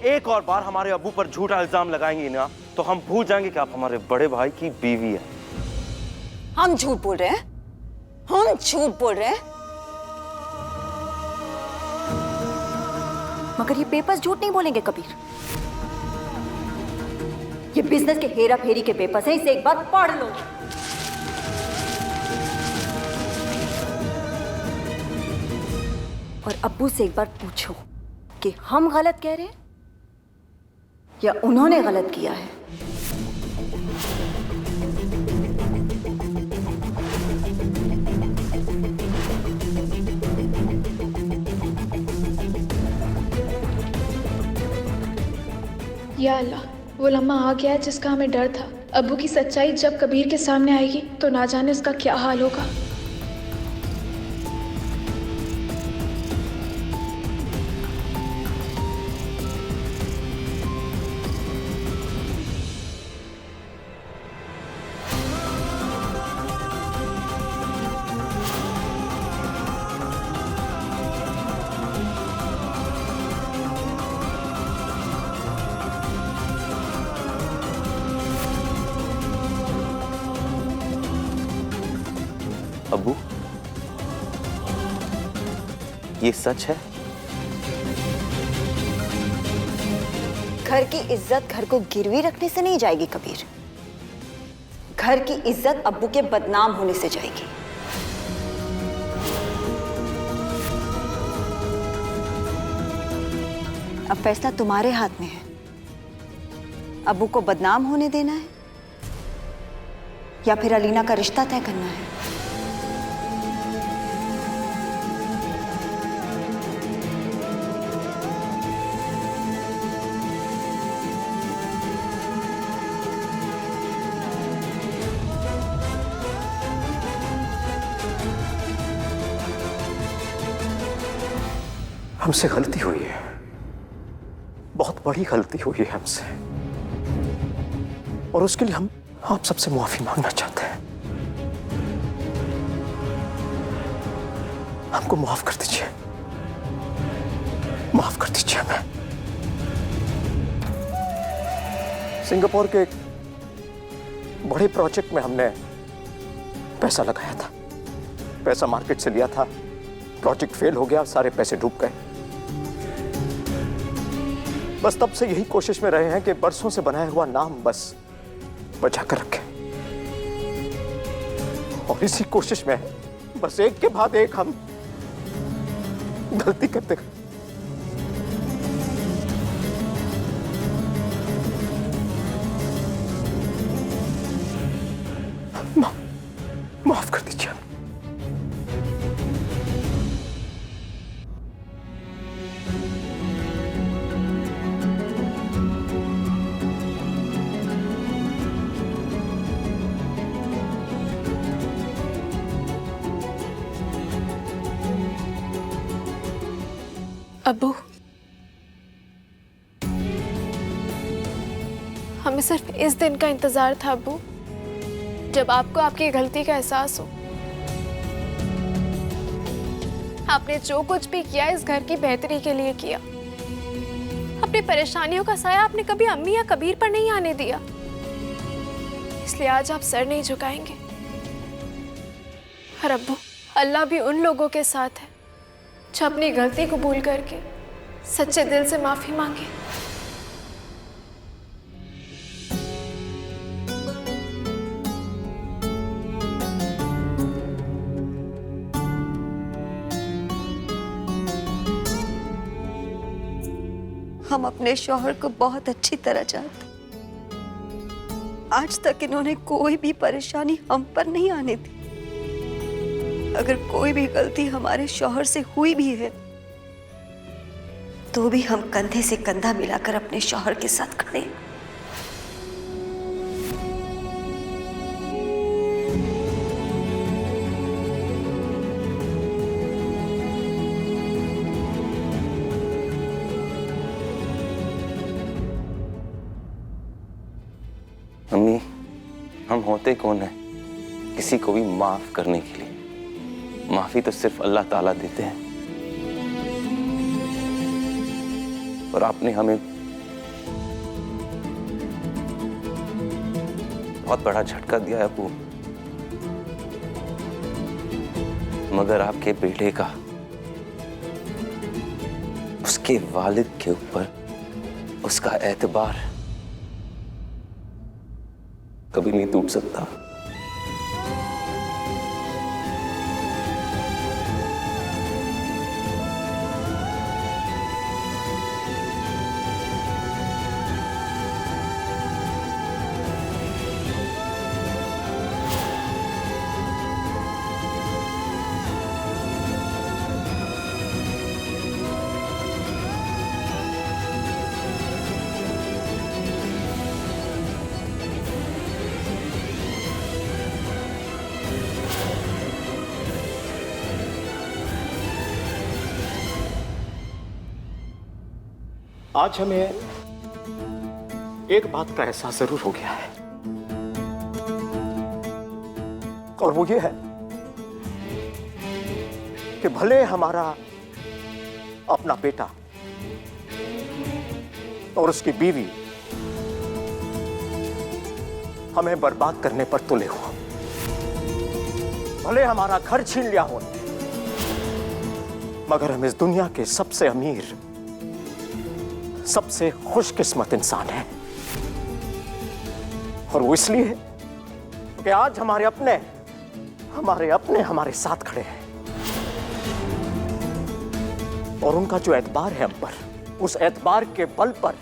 एक और बार हमारे अब्बू पर झूठा इल्जाम लगाएंगी ना तो हम भूल जाएंगे कि आप हमारे बड़े भाई की बीवी है। हम झूठ बोल रहे हैं? हम झूठ बोल रहे हैं? मगर ये पेपर्स झूठ नहीं बोलेंगे कबीर। ये बिजनेस के हेरा फेरी के पेपर्स हैं, इसे एक बार पढ़ लो। और अब्बू से एक बार पूछो कि हम गलत कह रहे हैं या उन्होंने गलत किया है। या अल्लाह, वो लम्हा आ गया है जिसका हमें डर था। अब्बू की सच्चाई जब कबीर के सामने आएगी तो ना जाने उसका क्या हाल होगा। अब्बू, ये सच है? घर की इज्जत घर को गिरवी रखने से नहीं जाएगी कबीर। घर की इज्जत अब्बू के बदनाम होने से जाएगी। अब फैसला तुम्हारे हाथ में है। अब्बू को बदनाम होने देना है या फिर अलीना का रिश्ता तय करना है। हमसे गलती हुई है, बहुत बड़ी गलती हुई है हमसे, और उसके लिए हम आप सबसे माफी मांगना चाहते हैं। हमको माफ कर दीजिए, माफ कर दीजिए हमें। सिंगापुर के एक बड़े प्रोजेक्ट में हमने पैसा लगाया था, पैसा मार्केट से लिया था, प्रोजेक्ट फेल हो गया, सारे पैसे डूब गए। बस तब से यही कोशिश में रहे हैं कि बरसों से बनाया हुआ नाम बस बचा कर रखें, और इसी कोशिश में बस एक के बाद एक हम गलती करते गए। माफ कर दीजिए। अब्बू, हमें सिर्फ इस दिन का इंतजार था अब्बू, जब आपको आपकी गलती का एहसास हो। आपने जो कुछ भी किया इस घर की बेहतरी के लिए किया। अपनी परेशानियों का साया आपने कभी अम्मी या कबीर पर नहीं आने दिया, इसलिए आज आप सर नहीं झुकाएंगे। और अब्बू, अल्लाह भी उन लोगों के साथ है जो अपनी गलती को भूल करके सच्चे दिल से माफी मांगे। हम अपने शौहर को बहुत अच्छी तरह जानते। आज तक इन्होंने कोई भी परेशानी हम पर नहीं आने दी। अगर कोई भी गलती हमारे शौहर से हुई भी है तो भी हम कंधे से कंधा मिलाकर अपने शौहर के साथ खड़े हैं। अम्मी, हम होते कौन है किसी को भी माफ करने के लिए? माफी तो सिर्फ अल्लाह ताला देते हैं, और आपने हमें बहुत बड़ा झटका दिया है अबू, मगर आपके बेटे का उसके वालिद के ऊपर उसका एतबार कभी नहीं टूट सकता। आज हमें एक बात का एहसास जरूर हो गया है, और वो ये है कि भले हमारा अपना बेटा और उसकी बीवी हमें बर्बाद करने पर तुले हो, भले हमारा घर छीन लिया हो, मगर हम इस दुनिया के सबसे अमीर, सबसे खुशकिस्मत इंसान है। और वो इसलिए कि आज हमारे अपने हमारे साथ खड़े हैं, और उनका जो एतबार है हम पर, उस एतबार के बल पर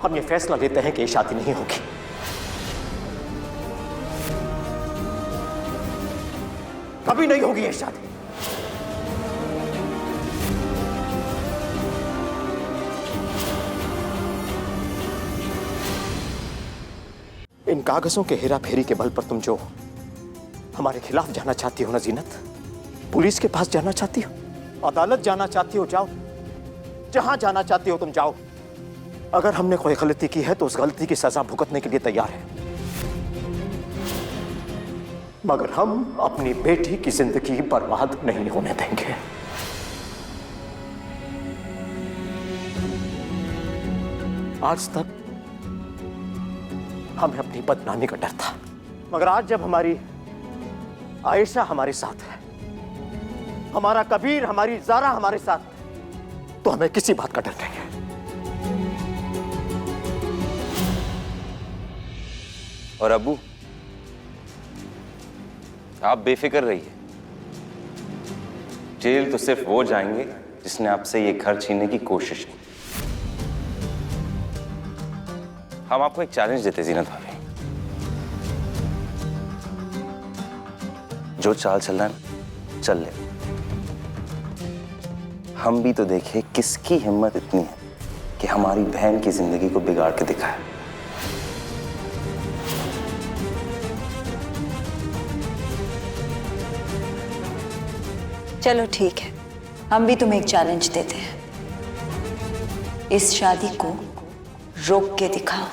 हम ये फैसला लेते हैं कि ये शादी नहीं होगी। कभी नहीं होगी ये शादी। इन कागजों के हेरा फेरी के बल पर तुम जो हमारे खिलाफ जाना चाहती हो ना जीनत, पुलिस के पास जाना चाहती हो, अदालत जाना चाहती हो, जाओ, जहां जाना चाहती हो तुम जाओ। अगर हमने कोई गलती की है तो उस गलती की सजा भुगतने के लिए तैयार है, मगर हम अपनी बेटी की जिंदगी बर्बाद नहीं होने देंगे। आज तक हमें अपनी बदनामी का डर था, मगर आज जब हमारी आयशा हमारे साथ है, हमारा कबीर, हमारी ज़ारा हमारे साथ, तो हमें किसी बात का डर नहीं है। और अबू, आप बेफिक्र रहिए, जेल तो सिर्फ वो जाएंगे जिसने आपसे ये घर छीनने की कोशिश की। हम आपको एक चैलेंज देते जीनत भाभी, जो चाल चल रहा है ना, चल ले। हम भी तो देखें किसकी हिम्मत इतनी है कि हमारी बहन की जिंदगी को बिगाड़ के दिखाए। चलो ठीक है, हम भी तुम्हें एक चैलेंज देते हैं, इस शादी को रोक के दिखाओ।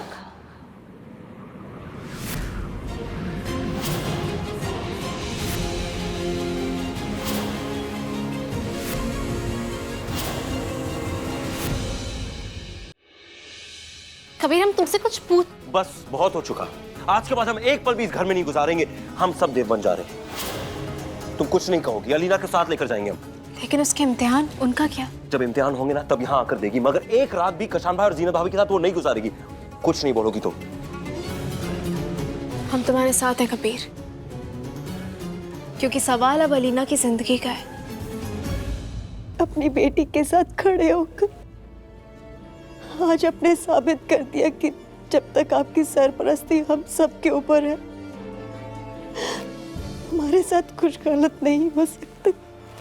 कबीर, हम तुमसे कुछ पूछ। बस बहुत हो चुका, आज के बाद हम एक पल भी इस घर में नहीं गुजारेंगे। हम सब देव बन जा रहे हैं, तुम कुछ नहीं कहोगी, अलीना के साथ लेकर जाएंगे हम। लेकिन उसके इम्तिहान, उनका क्या? जब इम्तिहान होंगे ना तब यहाँ आकर देगी, मगर एक रात भी कशान भाई और जीनत भाभी के साथ वो नहीं गुजारेगी। कुछ नहीं बोलोगी तो? हम तुम्हारे साथ हैं कबीर, क्योंकि सवाल अब अलीना की जिंदगी का है। अपनी बेटी के साथ खड़े होकर आज आपने साबित कर दिया कि जब तक आपकी सरपरस्ती हम सब के ऊपर है, हमारे साथ कुछ गलत नहीं हो सकता,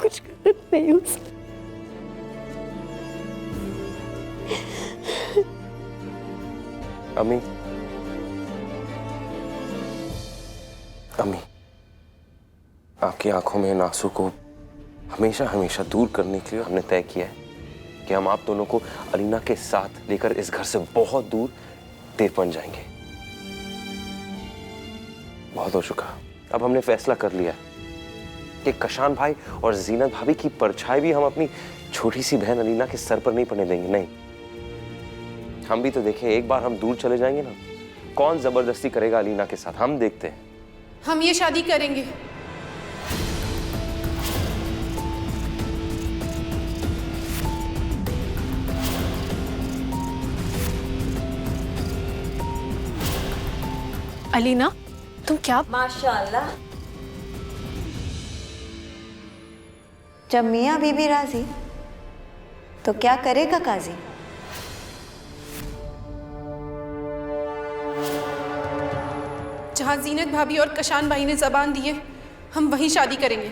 कुछ गलत नहीं हो सकता। अम्मी, अम्मी, आपकी आंखों में इन आंसू को हमेशा हमेशा दूर करने के लिए हमने तय किया है कि हम आप दोनों को अलीना के साथ लेकर इस घर से बहुत दूर देवबन जाएंगे। बहुत हो चुका, अब हमने फैसला कर लिया कि कशान भाई और जीनत भाभी की परछाई भी हम अपनी छोटी सी बहन अलीना के सर पर नहीं पड़ने देंगे। नहीं, हम भी तो देखें, एक बार हम दूर चले जाएंगे ना कौन जबरदस्ती करेगा अलीना के साथ, हम देखते हैं। हम ये शादी करेंगे। अलीना, तुम क्या? माशाल्लाह। जब मियाँ बीबी राजी तो क्या करेगा काजी। जहाँ जीनत भाभी और कशान भाई ने जबान दी है, हम वहीं शादी करेंगे।